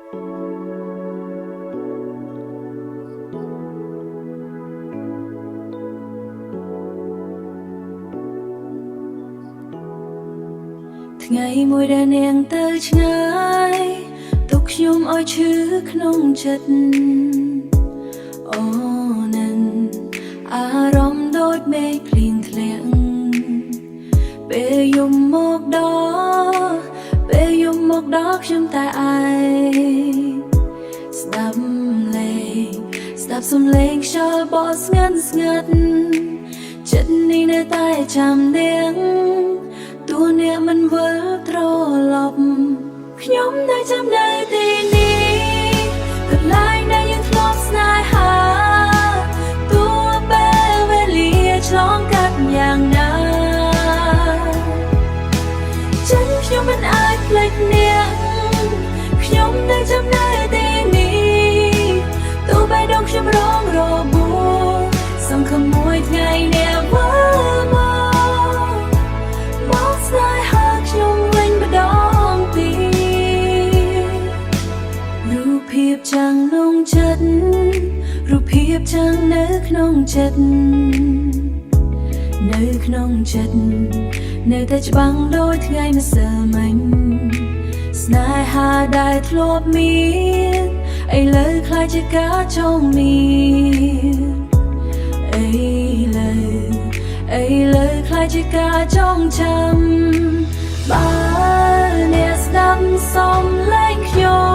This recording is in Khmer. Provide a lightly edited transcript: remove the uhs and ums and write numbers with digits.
ថ្ងៃមួយដែលនាងទៅឆ្ងាយទុកខ្ញុំឲ្យឈឺក្នុងចិត្តអូនឹងអារម្មណ៍ដូចមេឃភ្លៀងធ្លាក់ពេលយំមកដល់ខ្ញុំតែឯងស្ដាប់សំឡេងខ្យល់បក់ស្ងាត់ចិត្តនេះនៅតែចាំនាងតួអ្នកមិនវិលត្រឡប់ខ្ញុំនៅចាំនៅទីនេះកន្លែងដែលយើងធ្លាប់ស្នេហាទោះពេលវេលាឆ្លងកាត់យ៉ាងណាចិនខ្ញុំមិនអាចភ្លេចនាងខ្ញុំនៅចាំនៅទីនេះទោះបីដងខ្ញុំរងរបួសសង្ឃឹមមួយថ្ងៃនាងវិលមកស្នេហាខ្ញុំវិញម្ដងទៀតរូបភាពចាំងក្នុងចិត្តរូបភាពចាំងនៅក្នុងចិត្តនៅតែច្បាំងដូចថ្ងៃម្សិលមិញស្នេហាដែលធ្លាប់មានឥឡូវខ្លាចជាការចងមានឥឡូវខ្លាចជាការចងចាំបើអ្នកស្ដាប់សំឡេងខ្ញុំ